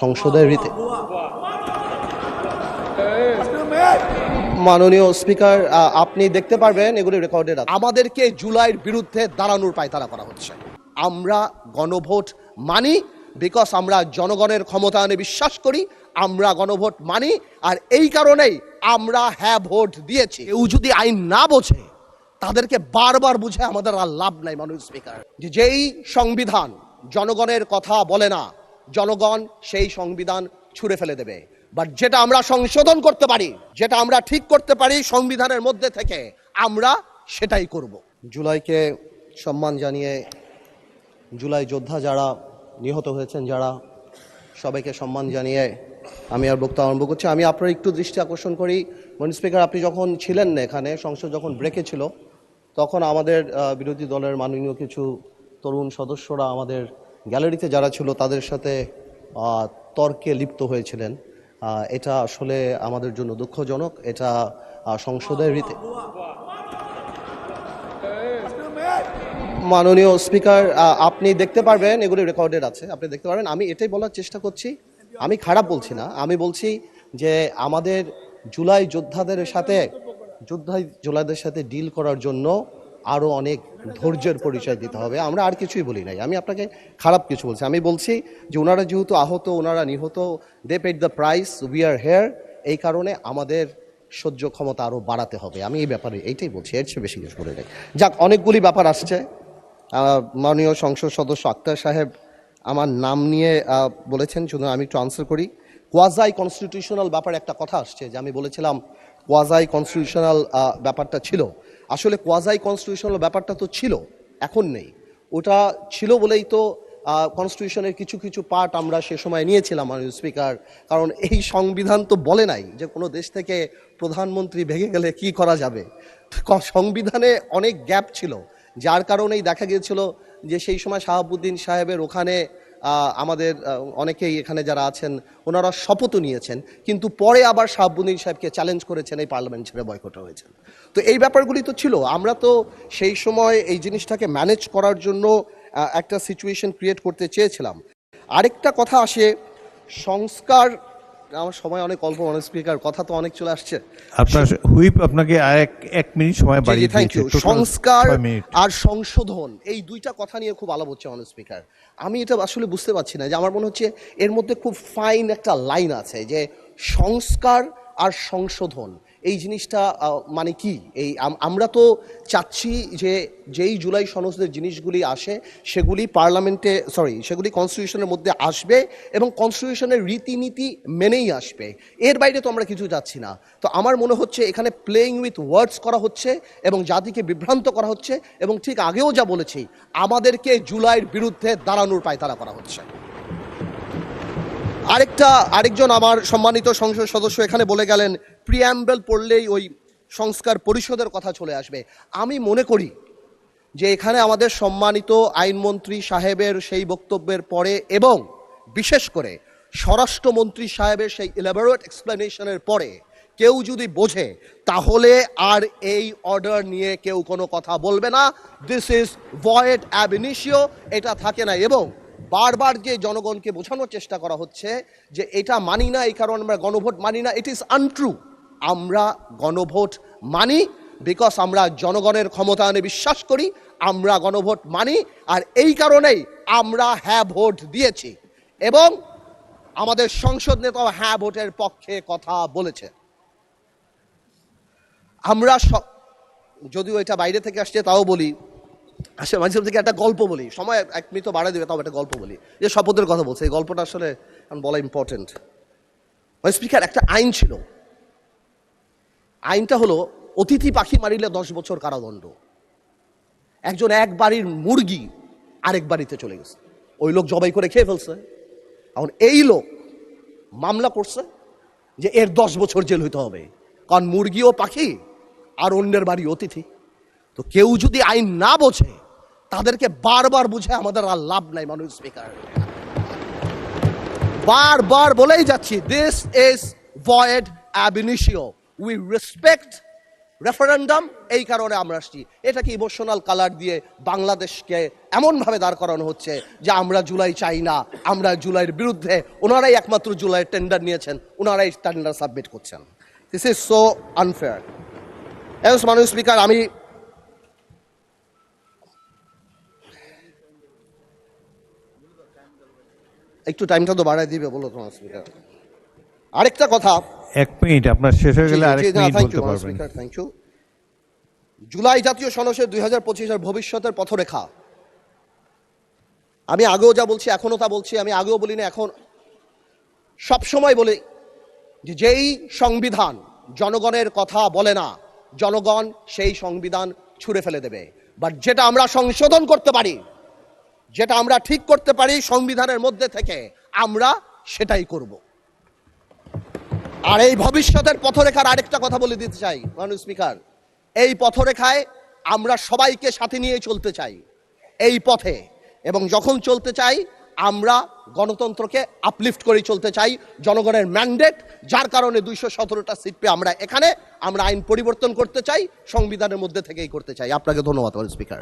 সংসদের রীতি। মাননীয় স্পিকার, আপনি দেখতে পারবেন এগুলি রেকর্ডেড আছে। আমাদেরকে জুলাইয়ের বিরুদ্ধে দাঁড়ানোর পায়তারা করা হচ্ছে। আমরা গণভোট মানি বিকজ আমরা জনগণের ক্ষমতায়নে বিশ্বাস করি, আমরা গণভোট মানি, আর এই কারণেই আমরা হ্যাঁ ভোট দিয়েছি। কেউ যদি আইন না বোঝে তাদেরকে বারবার বুঝে আমাদের আর লাভ নাই। মাননীয় স্পিকার, যেই সংবিধান জনগণের কথা বলে না, জনগণ সেই সংবিধান ছুঁড়ে ফেলে দেবে। বাট যেটা আমরা সংশোধন করতে পারি, যেটা আমরা ঠিক করতে পারি সংবিধানের মধ্যে থেকে, আমরা সেটাই করব। জুলাইকে সম্মান জানিয়ে, জুলাই যোদ্ধা যারা নিহত হয়েছেন, যারা, সবাইকে সম্মান জানিয়ে আমি আর বক্তব্য আরম্ভ করছি। আমি আপনার একটু দৃষ্টি আকর্ষণ করি, মাননীয় স্পিকার, আপনি যখন ছিলেন না এখানে, সংসদ যখন ব্রেকে ছিল, তখন আমাদের বিরোধী দলের মাননীয় কিছু তরুণ সদস্যরা আমাদের গ্যালারিতে যারা ছিল তাদের সাথে তর্কে লিপ্ত হয়েছিলেন। এটা আসলে আমাদের জন্য দুঃখজনক। এটা সংসদের রীতি। মাননীয় স্পিকার, আপনি দেখতে পারবেন এগুলি রেকর্ডেড আছে, আপনি দেখতে পারবেন। আমি এটাই বলার চেষ্টা করছি, আমি খারাপ বলছি না, আমি বলছি যে আমাদের জুলাই যোদ্ধাদের সাথে ডিল করার জন্য আরও অনেক ধৈর্যের পরিচয় দিতে হবে। আমরা আর কিছুই বলি নাই, আমি আপনাকে খারাপ কিছু বলছি। আমি বলছি যে ওনারা যেহেতু আহত, ওনারা নিহত, they paid the price, we are here, এই কারণে আমাদের সহ্য ক্ষমতা আরও বাড়াতে হবে। আমি এই ব্যাপারে এইটাই বলছি, এর চেয়ে বেশি কিছু বলে নাই। যাক, অনেকগুলি ব্যাপার আসছে। মাননীয় সংসদ সদস্য আক্তার সাহেব আমার নাম নিয়ে বলেছেন, শুধু আমি একটু আনসার করি। কোয়াজাই কনস্টিটিউশনাল ব্যাপারে একটা কথা আসছে, যে আমি বলেছিলাম কোয়াজাই কনস্টিটিউশনাল ব্যাপারটা ছিল। আসলে কোয়াজাই কনস্টিটিউশনাল ব্যাপারটা তো ছিল, এখন নেই। ওটা ছিল বলেই তো কনস্টিটিউশনের কিছু কিছু পার্ট আমরা সে সময় নিয়েছিলাম, মাননীয় স্পিকার। কারণ এই সংবিধান তো বলে নাই যে কোনো দেশ থেকে প্রধানমন্ত্রী ভেঙে গেলে কি করা যাবে। সংবিধানে অনেক গ্যাপ ছিল, যার কারণেই দেখা গিয়েছিল যে সেই সময় শাহাবুদ্দিন সাহেবের ওখানে আমাদের অনেকেই এখানে যারা আছেন ওনারা শপথও নিয়েছেন, কিন্তু পরে আবার শাহাবুদ্দিন সাহেবকে চ্যালেঞ্জ করেছেন, এই পার্লামেন্ট ছেড়ে বয়কট হয়েছেন। তো এই ব্যাপারগুলি তো ছিল। আমরা তো সেই সময় এই জিনিসটাকে ম্যানেজ করার জন্য একটা সিচুয়েশন ক্রিয়েট করতে চেয়েছিলাম। আরেকটা কথা আসে, সংস্কার, আমার সময় অনেক অল্প, অনেক স্পিকার, কথা তো অনেক চলে আসছে। আপনার হুইপ আপনাকে এক মিনিট সময় বাড়িয়ে দিয়েছে। সংস্কার আর সংশোধন, এই দুইটা কথা নিয়ে খুব আলাপ হচ্ছে অনেক স্পিকার। আমি এটা আসলে বুঝতে পারছি না, যে আমার মনে হচ্ছে এর মধ্যে খুব ফাইন একটা লাইন আছে, যে সংস্কার আর সংশোধন এই জিনিসটা মানে কি। এই আমরা তো চাচ্ছি যে যেই জুলাই সনদের জিনিসগুলি আসে সেগুলি পার্লামেন্টে, সেগুলি কনস্টিটিউশনের মধ্যে আসবে এবং কনস্টিটিউশনের রীতিনীতি মেনেই আসবে। এর বাইরে তো আমরা কিছু যাচ্ছি না। তো আমার মনে হচ্ছে এখানে প্লেইং উইথ ওয়ার্ডস করা হচ্ছে এবং জাতিকে বিভ্রান্ত করা হচ্ছে, এবং ঠিক আগেও যা বলেছি, আমাদেরকে জুলাইয়ের বিরুদ্ধে দাঁড়ানোর পায়তারা করা হচ্ছে। আরেকজন আমার সম্মানিত সংসদ সদস্য এখানে বলে গেলেন প্রিঅ্যাম্বল পড়লেই ওই সংস্কার পরিষদের কথা চলে আসবে। আমি মনে করি যে এখানে আমাদের সম্মানিত আইনমন্ত্রী সাহেবের সেই বক্তব্যের পরে, এবং বিশেষ করে স্বরাষ্ট্রমন্ত্রী সাহেবের সেই ইলাবোরেট এক্সপ্লেনেশনের পরে কেউ যদি বোঝে, তাহলে আর এই অর্ডার নিয়ে কেউ কোনো কথা বলবে না। This is void ab initio, এটা থাকে না। এবং বারবার যে জনগণকে বোঝানোর চেষ্টা করা হচ্ছে যে এটা মানি না, এই কারণে আমরা গণভোট মানি না, ইট ইজ আনট্রু। আমরা গণভোট মানি বিকজ আমরা জনগণের ক্ষমতায়নে বিশ্বাস করি, আমরা গণভোট মানি, আর এই কারণেই আমরা হ্যাঁ ভোট দিয়েছি। এবং আমাদের সংসদ নেতাও হ্যাঁ ভোটের পক্ষে কথা বলেছে। আমরা যদিও এটা বাইরে থেকে আসছে তাও বলি, আসলে মাঝে থেকে একটা গল্প বলি, সময় এক মিনিট বাড়াই দেবে, তাও একটা গল্প বলি, যে শপথের কথা বলছে। এই গল্পটা আসলে বলা ইম্পর্টেন্ট। স্পিকার, একটা আইন ছিল, আইনটা হলো অতিথি পাখি মারিলে 10 বছর কারাদণ্ড। একজন এক বাড়ির মুরগি আরেক বাড়িতে চলে গেছে, ওই লোক জবাই করে খেয়ে ফেলছে। এখন এই লোক মামলা করছে যে এর 10 বছর জেল হইতে হবে, কারণ মুরগিও পাখি আর অন্যের বাড়ি অতিথি। তো কেউ যদি আইন না বোঝে তাদেরকে বারবার বুঝে আমাদের আর লাভ নাই। মাননীয় স্পিকার, বারবার বলেই যাচ্ছি, this is void ab initio. We respect referendum, এই কারণে আমরা আসছি। এটাকে ইমোশনাল কালার দিয়ে বাংলাদেশকে এমনভাবে দাঁড় করানো হচ্ছে যে আমরা জুলাই চাই না, আমরা জুলাইয়ের বিরুদ্ধে। ওনারাই একমাত্র জুলাইয়ের টেন্ডার নিয়েছেন, ওনারাই টেন্ডার সাবমিট করছেন। This is so unfair. S মাননীয় স্পিকার, আমি একটু টাইমটা তো বাড়াই দিবে বলো তোমার স্পিকার। আরেকটা কথা, 1 মিনিট আপনার শেষ হয়ে গেলে আরেক মিনিট বলতে পারবেন। Thank you. জুলাই জাতীয় সনদের 2025-এর ভবিষ্যতের পথরেখা, আমি আগেও যা বলছি এখনো তা বলছি, আমি আগেও বলি না, এখন সবসময় বলি যে যেই সংবিধান জনগণের কথা বলে না, জনগণ সেই সংবিধান ছুঁড়ে ফেলে দেবে। বাট যেটা আমরা সংশোধন করতে পারি, যেটা আমরা ঠিক করতে পারি সংবিধানের মধ্যে থেকে, আমরা সেটাই করব। আর এই ভবিষ্যতের পথরেখার আরেকটা কথা বলে দিতে চাই মাননীয় স্পিকার, এই পথরেখায় আমরা সবাইকে সাথে নিয়ে চলতে চাই এই পথে, এবং যখন চলতে চাই আমরা গণতন্ত্রকে আপলিফট করে চলতে চাই। জনগণের ম্যান্ডেট, যার কারণে 217টা সিট পেয়ে আমরা এখানে, আমরা আইন পরিবর্তন করতে চাই, সংবিধানের মধ্যে থেকেই করতে চাই। আপনাকে ধন্যবাদ স্পিকার।